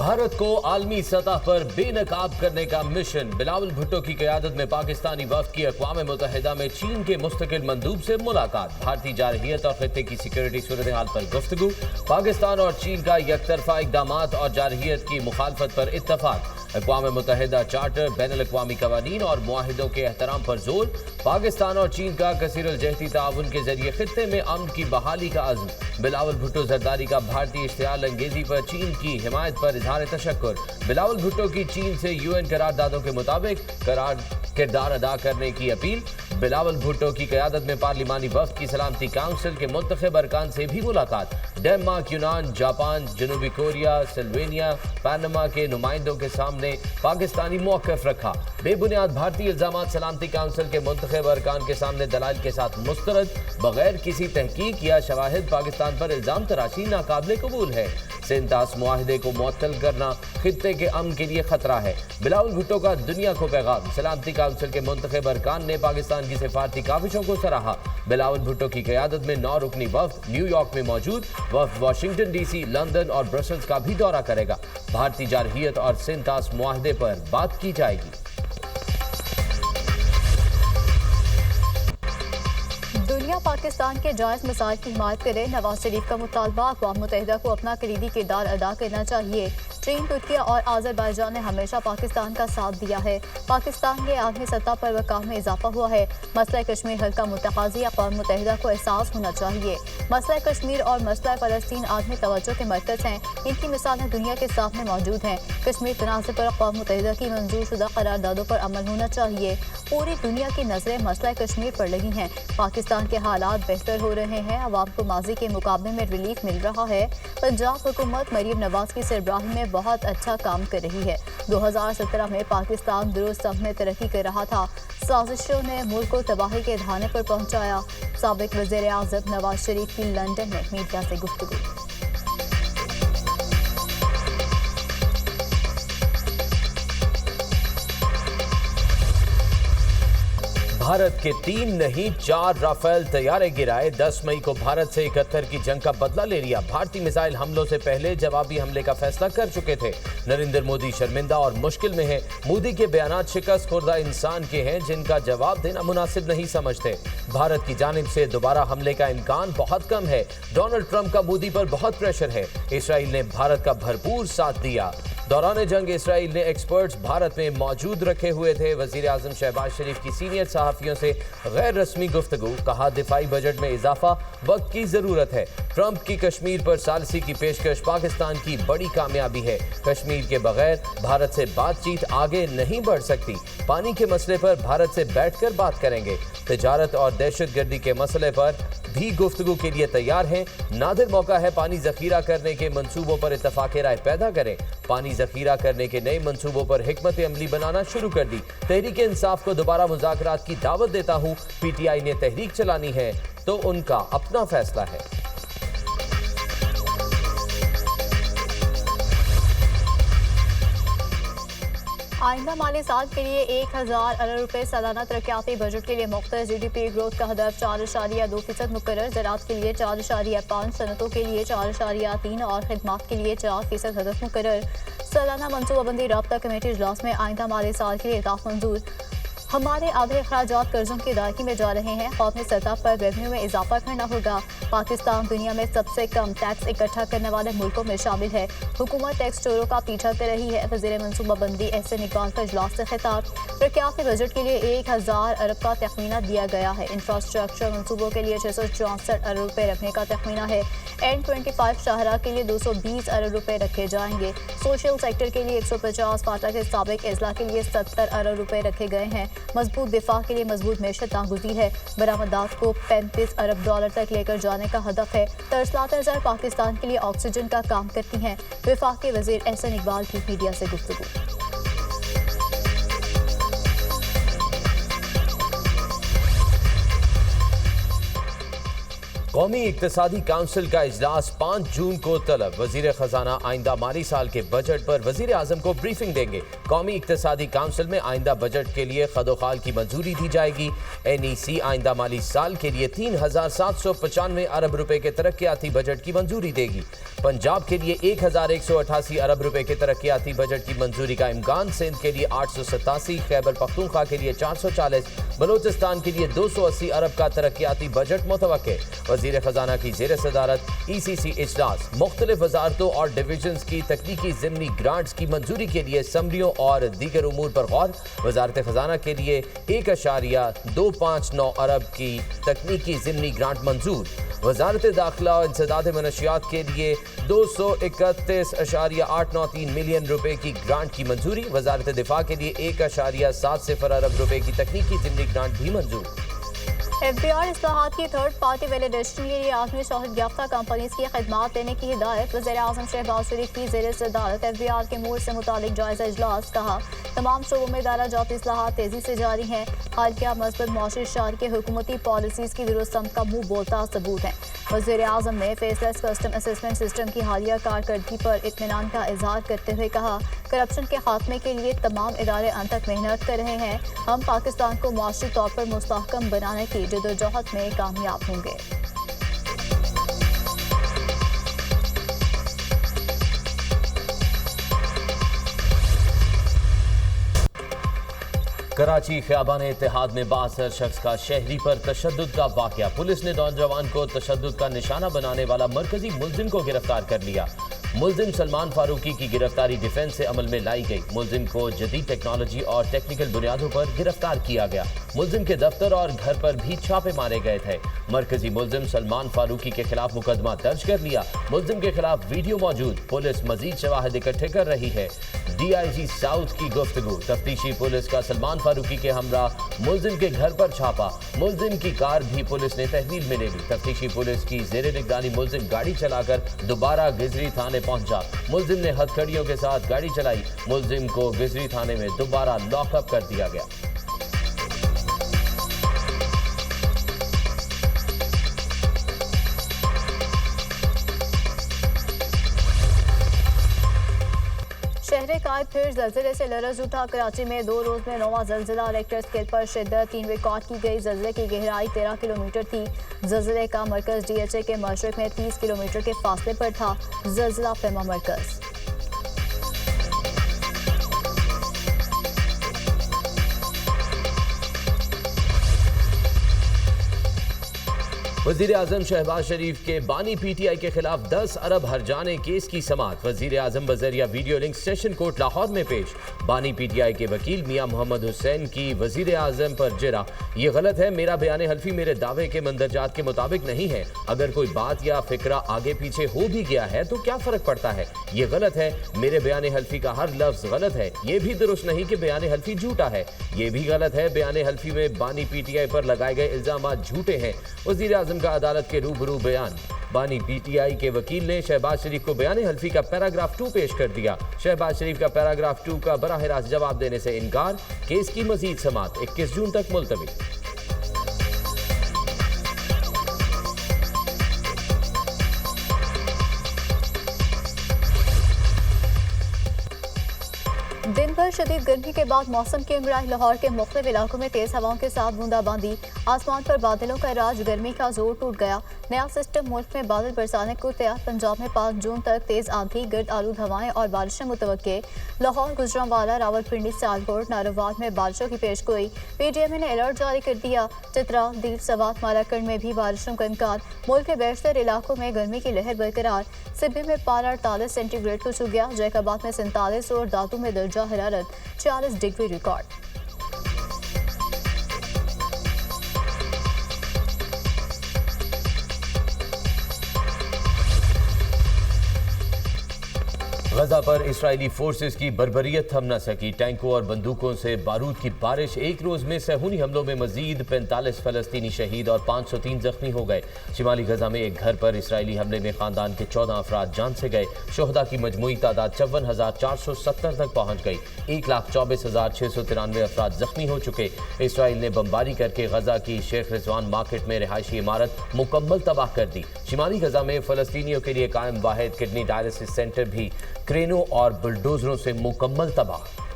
भारत को आलमी सतह पर बेनकाब करने का मिशन। बिलावल भुट्टो की क़यादत में पाकिस्तानी वफ़द की अक़वाम मुत्तहिदा में चीन के मुस्तकिल मंदूब से मुलाकात। भारतीय जारहियत और खित्ते की सिक्योरिटी सूरत हाल पर गुफ्तगू। पाकिस्तान और चीन का यकतरफा इक़दामात और जारहियत की मुखालफत पर इत्तफाक। अक़वाम मुत्तहिदा चार्टर, बैनुल अक़वामी क़वानीन और मुआहिदों के एहतराम पर जोर। पाकिस्तान और चीन का कसीरुल जहती ताउन के जरिए खित्ते में अमन की बहाली का अज़्म। बिलावल भुट्टो जरदारी का भारतीय इश्तियाल अंगेजी पर चीन की हिमायत पर इजहार तशक्कुर। बिलावल भुट्टो की चीन से UN करारदादों के मुताबिक किरदार अदा करने की अपील। बिलावल भुट्टो की क़यादत में पार्लिमानी वफ़द की सलामती काउंसिल के मुंतखब अरकान से भी मुलाकात। डेनमार्क, यूनान, जापान, जनूबी कोरिया, सिल्वेनिया, पनामा के नुमाइंदों के सामने पाकिस्तानी मौक़िफ़ रखा। बेबुनियाद भारतीय इल्ज़ामात सलामती काउंसिल के मुंतखब अरकान के सामने दलाइल के साथ मुस्तरद। बगैर किसी तहकीक या शवाहिद पाकिस्तान पर इल्ज़ाम तराशी नाकाबिले कबूल है। सेंतास मुआहिदे को मुअत्तल करना खित्ते के अमन के लिए खतरा है। बिलावल भुट्टो का दुनिया को पैगाम। सलामती काउंसिल के मुंतखब अरकान ने पाकिस्तान की सिफारती काविशों को सराहा। बिलावल भुट्टो की क़यादत में 9 रुकनी वफ़द न्यूयॉर्क में मौजूद। वफ़द वाशिंगटन DC, लंदन और ब्रसल्स का भी दौरा करेगा। भारतीय जारहियत और सेंतास मुआहिदे पर बात की जाएगी। दुनिया पाकिस्तान के जायज़ मसाइल की हिमायत करे। नवाज शरीफ का मुतालबा। अक़वाम मुत्तहिदा को अपना कलीदी किरदार अदा करना चाहिए। चीन, तुर्की और आज़रबाईजान ने हमेशा पाकिस्तान का साथ दिया है। पाकिस्तान के आलमी सतह पर वक़ार में इजाफा हुआ है। मसला कश्मीर हल का मुतकाज़ी अक़वाम मुत्तहिदा को एहसास होना चाहिए। मसला कश्मीर और मसला फ़लस्तीन आलमी तवज्जो के मरकज़ हैं। इनकी मिसालें दुनिया के सामने मौजूद हैं। कश्मीर तनाज़े पर अक़वाम मुत्तहिदा की मंजूर शुदा करारदादों पर अमल होना चाहिए। पूरी दुनिया की नज़रें मसला कश्मीर पर लगी हैं। पाकिस्तान के हालात बेहतर हो रहे हैं। अवाम को माजी के मुकाबले में रिलीफ मिल रहा है। पंजाब हुकूमत मरीम नवाज की सरबराही में बहुत अच्छा काम कर रही है। 2017 में पाकिस्तान दुरुस्त सब में तरक्की कर रहा था। साजिशों ने मुल्क को तबाही के धाने पर पहुंचाया। साबिक वज़ीर आज़म नवाज शरीफ की लंदन में मीडिया से गुफ्तगू। भारत के 3 नहीं 4 राफेल तैयारे गिराए। 10 मई को भारत से 71 की जंग का बदला ले लिया। भारतीय मिसाइल हमलों से पहले जवाबी हमले का फैसला कर चुके थे। नरेंद्र मोदी शर्मिंदा और मुश्किल में हैं। मोदी के बयानात शिकस्त खुर्दा इंसान के हैं जिनका जवाब देना मुनासिब नहीं समझते। भारत की जानिब से दोबारा हमले का इम्कान बहुत कम है। डोनाल्ड ट्रंप का मोदी पर बहुत प्रेशर है। इसराइल ने भारत का भरपूर साथ दिया। दौरान जंग इसराइल ने एक्सपर्ट्स भारत में मौजूद रखे हुए थे। वज़ीर आज़म शहबाज शरीफ की सीनियर सहाफ़ियों से गैर रस्मी गुफ्तगू। कहा दिफाई बजट में इजाफा वक्त की ज़रूरत है। ट्रंप की कश्मीर पर सालसी की पेशकश पाकिस्तान की बड़ी कामयाबी है। कश्मीर के बगैर भारत से बातचीत आगे नहीं बढ़ सकती। पानी के मसले पर भारत से बैठकर बात करेंगे। तिजारत और दहशतगर्दी के मसले पर भी गुफ्तगू के लिए तैयार हैं। नादिर मौका है पानी जखीरा करने के मंसूबों पर इत्तफाक राय पैदा करें। पानी जखीरा करने के नए मंसूबों पर हिकमत अमली बनाना शुरू कर दी। तहरीक इंसाफ को दोबारा मुज़ाकरात की दावत देता हूँ। PTI ने तहरीक चलानी है तो उनका अपना फैसला है। आइंदा माली साल के लिए 1000 अरब रुपए सालाना तरक्याती बजट के लिए मुख्तलिफ GDP ग्रोथ का हदफ 4.2% मुकर्रर। ज़राअत के लिए 4.5, सनतों के लिए 4.3 और खिदमात के लिए 4% हदफ मुकर्रर। सालाना मनसूबाबंदी राब्ता कमेटी इजलास में आइंदा माली साल के लिए अहदाफ मंजूर। हमारे आधे अखराजात कर्जों की अदायगी में जा रहे हैं। कौमी सतह पर रेवेन्यू में इजाफा करना होगा। पाकिस्तान दुनिया में सबसे कम टैक्स इकट्ठा करने वाले मुल्कों में शामिल है। हुकूमत टैक्स चोरों का पीछा कर रही है। वज़ीर मनसूबाबंदी एहसन इकबाल का इजलास से खिताब। तरक्याती बजट के लिए 1000 अरब का तखमीना दिया गया है। इंफ्रास्ट्रक्चर मनसूबों के लिए 664 अरब रुपये रखने का तखमीना है। N25 शाहरा के लिए 220 अरब रुपये रखे जाएंगे। सोशल सेक्टर के लिए 150, फाटा के साबिक अजला के लिए 70 अरब रुपये रखे गए हैं। मजबूत दिफा के लिए मजबूत मैशत नागुज़ीर है। बरामदात को 35 अरब डॉलर तक लेकर जाने का हदफ है। तरसलात नज़र पाकिस्तान के लिए ऑक्सीजन का काम करती हैं। वफाकी वज़ीर एहसन इकबाल की मीडिया से गुफ्तगू। कौमी इक्तिसादी काउंसिल का इजलास 5 जून को तलब। वजीर खजाना आइंदा माली साल के बजट पर वजीर आजम को ब्रीफिंग देंगे। कौमी इक्तिसादी काउंसिल में आइंदा बजट के लिए खदोखाल की मंजूरी दी जाएगी। NEC आइंदा माली साल के लिए 3,795 अरब रुपए के तरक्याती बजट की मंजूरी देगी। पंजाब के लिए 1,188 अरब रुपए के तरक्याती बजट की मंजूरी का इम्कान। सिंध के लिए 887, खैबर पख्तूनख्वा के लिए 440, बलोचिस्तान के लिए 280 अरब का तरक्याती बजट मुतवक्के। वजीर खजाना की जेर सदारत ECC इजलास। मुख्तलिफ वजारतों और डिवीजन्स की तकनीकी ज़िमनी ग्रांट्स की मंजूरी के लिए असम्बलियों और दीगर उमूर पर गौर। वजारत खजाना के लिए 1.259 अरब की तकनीकी ज़िमनी ग्रांट मंजूर। वजारत दाखिला और इंसदाद मनशियात के लिए 231.893 मिलियन रुपए की ग्रांट की मंजूरी। वजारत दिफा के लिए 1.70 अरब रुपए की तकनीकी ज़िमनी ग्रांट भी मंजूर। FBR इस्लाहात की थर्ड पार्टी वैलिडेशन के लिए आज़मी शोहरत याफ्ता कंपनीज की खिदमात देने की हिदायत। वज़ीर आज़म शहबाज शरीफ की जेर सदारत FBR के मूड से मुतालिक जायजा इजलास। कहा, तमाम शोबों में दायरा जाती इस्लाहात तेजी से जारी हैं। हालिया मस्बत मौशी शहर के हुकूमती पॉलिसीज़ की दुरुस्त का मुँह बोलता सबूत है। वज़ीर आज़म ने फेसलेस कस्टम असेसमेंट सिस्टम की हालिया कारकर्दगी पर इत्मीनान का इजहार करते हुए कहा, करप्शन के खात्मे के लिए तमाम इदारे अनथक मेहनत कर रहे हैं। हम पाकिस्तान को मुआशी तौर पर मुस्तहकम बनाने की जदोजहद में कामयाब होंगे। कराची ख़ियाबान इत्तेहाद में बासर शख्स का शहरी पर तशद्दुद का वाक़या। पुलिस ने नौजवान को तशद्दुद का निशाना बनाने वाला मरकजी मुलजिम को गिरफ्तार कर लिया। मुलजिम सलमान फारूकी की गिरफ्तारी डिफेंस से अमल में लाई गई। मुलजिम को जदीद टेक्नोलॉजी और टेक्निकल बुनियादों पर गिरफ्तार किया गया। मुलजिम के दफ्तर और घर पर भी छापे मारे गए थे। मरकजी मुलजिम सलमान फारूकी के खिलाफ मुकदमा दर्ज कर लिया। मुलजिम के खिलाफ वीडियो मौजूद। पुलिस मजीद शवाहिद इकट्ठे कर रही है। DIG साउथ की गुफ्तगू। तफ्तीशी पुलिस का सलमान फारूकी के हमरा मुलजिम के घर पर छापा। मुलजिम की कार भी पुलिस ने तहवील में ले ली। तफ्तीशी पुलिस की जेर निगरानी मुलजिम गाड़ी चलाकर दोबारा गिजरी थाने पहुंचा। मुलजिम ने हथकड़ियों के साथ गाड़ी चलाई। मुलजिम को गिजरी थाने में दोबारा लॉकअप कर दिया गया। शहर कायद फिर जल्जले से लरज उठा। कराची में 2 रोज में 9वां जल्जला। रिक्टर स्केल पर शिद्दत 3 रिकॉर्ड की गई। जल्जले की गहराई 13 किलोमीटर थी। जल्जले का मरकज DHA के मशरक में 30 किलोमीटर के फासले पर था। जल्जला फैमा मरकज। वज़ीर आज़म शहबाज शरीफ के बानी PTI के खिलाफ 10 अरब हर्जाने केस की समाअत। वज़ीर आज़म बज़रिया video link session court Lahore में पेश। बानी PTI के वकील मियां मोहम्मद हुसैन की वज़ीर आज़म पर जिरा। ये गलत है, मेरा बयान हल्फी मेरे दावे के मंदरजात के मुताबिक नहीं है। अगर कोई बात या फिक्रा आगे पीछे हो भी गया है तो क्या फ़र्क पड़ता है। ये गलत है, मेरे बयान हल्फी का हर लफ्ज़ गलत है। ये भी दुरुस्त नहीं कि बयान हल्फी झूठा है। ये भी गलत है, बयान हल्फी में बानी PTI पर लगाए गए इल्ज़ाम झूठे हैं। वज़ीर आज़म का अदालत के रूबरू बयान। बानी PTI के वकील ने शहबाज शरीफ को बयान हल्फी का पैराग्राफ 2 पेश कर दिया। शहबाज शरीफ का पैराग्राफ 2 का बराह रास्त जवाब देने से इनकार। केस की मजीद समाअत 21 जून तक मुलतवी। दिन भर शदीद गर्मी के बाद मौसम की अंगड़ाई। लाहौर के मुख्तलिफ इलाकों में तेज हवाओं के साथ बूंदाबांदी। आसमान पर बादलों का राज। गर्मी का जोर टूट गया। नया सिस्टम मुल्क में बादल बरसाने को तैयार। पंजाब में 5 जून तक तेज आंधी, गर्द आलूद हवाएं और बारिशें मुतवक्के। लाहौर, गुजरांवाला, रावलपिंडी, सियालकोट, नारोवाल में बारिशों की पेशगोई। PTM ने अलर्ट जारी कर दिया। चित्रा, दील, सवात, मालाकंड में भी बारिशों का इम्कान। मुल्क के बेशतर इलाकों में गर्मी की लहर बरकरार। सिब्बी में पारा 48 सेंटीग्रेड को छू गया। जैकाबाद में 47 और दादू में दर्जा हरारत 40 डिग्री रिकॉर्ड। गजा पर इस्राएली फोर्सेस की बर्बरियत थम न सकी। टैंकों और बंदूकों से बारूद की बारिश। एक रोज में सहूनी हमलों में मजीद 45 फलस्तीनी शहीद और 503 जख्मी हो गए। शिमाली गजा में एक घर पर इस्राएली हमले में खानदान के 14 अफराद जान से गए। शोहदा की मजमूई तादाद 54,470 तक पहुंच गई। 1,24,693 अफराद जख्मी हो चुके। इसराइल ने बमबारी करके गजा की शेख रिजवान मार्केट में रिहायशी इमारत मुकम्मल तबाह कर दी। शिमाली गजा में फलस्तीनियों के लिए कायम वाहिद किडनी डायलिसिस सेंटर भी क्रेनों और बुलडोजरों से मुकम्मल तबाह।